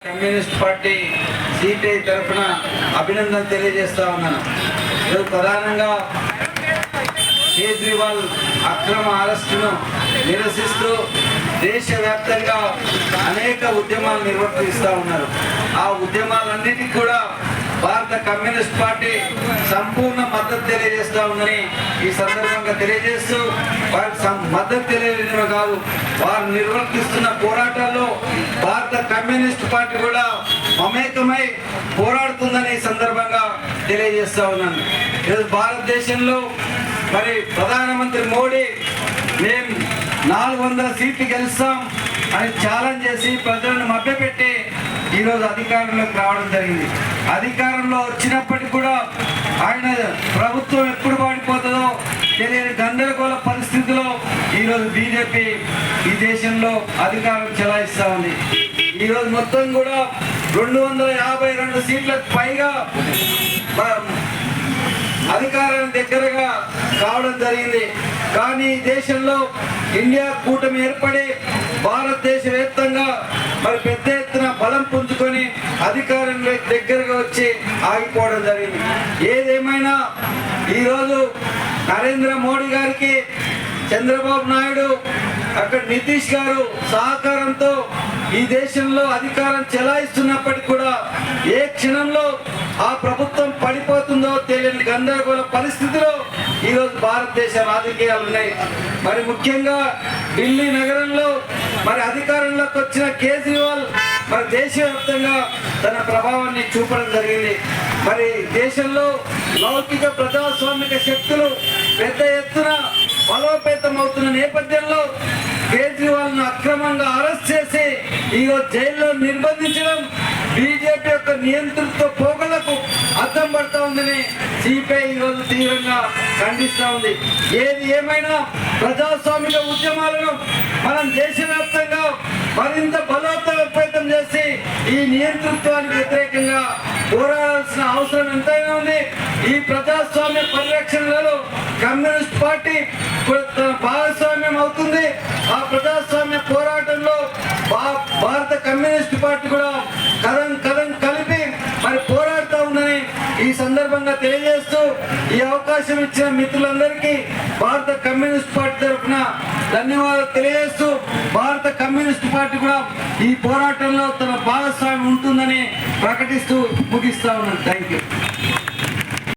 Communist party CPI తరఫున అభినందన తెలియజేస్తా ఉన్నాను. ప్రధానంగా కేజ్రీవాల్ అక్రమ అరెస్టును నిరసిస్తూ దేశవ్యాప్తంగా అనేక ఉద్యమాలు నిర్వర్తిస్తూ ఉన్నారు. ఆ ఉద్యమాలన్నిటికీ కూడా భారత కమ్యూనిస్ట్ పార్టీ సంపూర్ణ మద్దతు తెలియజేస్తా ఉందని ఈ సందర్భంగా తెలియజేస్తూ, వారికి మద్దతు తెలియజేయడమే కాదు, వారు నిర్వర్తిస్తున్న పోరాటాల్లో భారత కమ్యూనిస్ట్ పార్టీ కూడా మమేకమై పోరాడుతుందని ఈ సందర్భంగా తెలియజేస్తా ఉన్నాను. ఈరోజు భారతదేశంలో మరి ప్రధానమంత్రి మోడీ మేము 400 సీట్లు గెలుస్తాం అని ఛాలెంజ్ చేసి ప్రజలను మభ్యపెట్టి ఈరోజు అధికారంలోకి రావడం జరిగింది. అధికారంలో వచ్చినప్పటికీ కూడా ఆయన ప్రభుత్వం ఎప్పుడు పడిపోతుందో తెలియని గందరగోళ పరిస్థితిలో ఈరోజు బీజేపీ ఈ దేశంలో అధికారం చెలాయిస్తూ ఉంది. ఈరోజు మొత్తం కూడా 252 సీట్లకు పైగా అధికారానికి దగ్గరగా కావడం జరిగింది. కానీ ఈ దేశంలో ఇండియా కూటమి ఏర్పడి భారతదేశ వ్యాప్తంగా మరి పెద్ద ఎత్తున బలం పుంజుకొని అధికారం దగ్గరగా వచ్చి ఆగిపోవడం జరిగింది. ఏదేమైనా ఈరోజు నరేంద్ర మోడీ గారికి, చంద్రబాబు నాయుడు, అక్కడ నితీష్ గారు సహకారంతో ఈ దేశంలో అధికారం చెలాయిస్తున్నప్పటికీ కూడా ఏ క్షణంలో ఆ ప్రభుత్వం పడిపోతుందో తెలియని గందరగోళ పరిస్థితిలో ఈరోజు భారతదేశ రాజకీయాలు ఉన్నాయి. మరి ముఖ్యంగా ఢిల్లీ నగరంలో మరి అధికారంలోకి వచ్చిన కేజ్రీవాల్ మరి దేశవ్యాప్తంగా తన ప్రభావాన్ని చూపడం జరిగింది. మరి దేశంలో లౌకిక ప్రజాస్వామిక శక్తులు పెద్ద ఎత్తున బలోపేతం అవుతున్న నేపథ్యంలో కేజ్రీవాల్ ను అక్రమంగా అరెస్ట్ చేసి ఈరోజు జైల్లో నిర్బంధించడం బీజేపీ యొక్క నియంతృత్వ పోగలకు అద్దం పడతా ఉందని సిపిఐ ఈరోజు తీవ్రంగా ఖండిస్తూ ఉంది. ఏది ఏమైనా ప్రజాస్వామిక ఉద్యమాలను మనం దేశవ్యాప్తంగా మరింత బలోపేతం చేసి ఈ నియంతృత్వానికి వ్యతిరేకంగా పోరాడాల్సిన అవసరం ఎంతైనా ఉంది. ఈ ప్రజాస్వామ్య పరిరక్షణలో కమ్యూనిస్ట్ పార్టీ భాగస్వామ్యం అవుతుంది. ఆ ప్రజాస్వామ్య పోరాటంలో భారత కమ్యూనిస్ట్ పార్టీ కూడా కదం కలిపి మరి పోరాడుతూ ఉందని ఈ సందర్భంగా తెలియజేస్తూ, ఈ అవకాశం ఇచ్చిన మిత్రులందరికీ భారత కమ్యూనిస్ట్ పార్టీ తరఫున ధన్యవాదాలు తెలియజేస్తూ, భారత కమ్యూనిస్ట్ పార్టీ కూడా ఈ పోరాటంలో తన భాగస్వామ్యం ఉంటుందని ప్రకటిస్తూ ముగిస్తా ఉన్నాను. Thank you.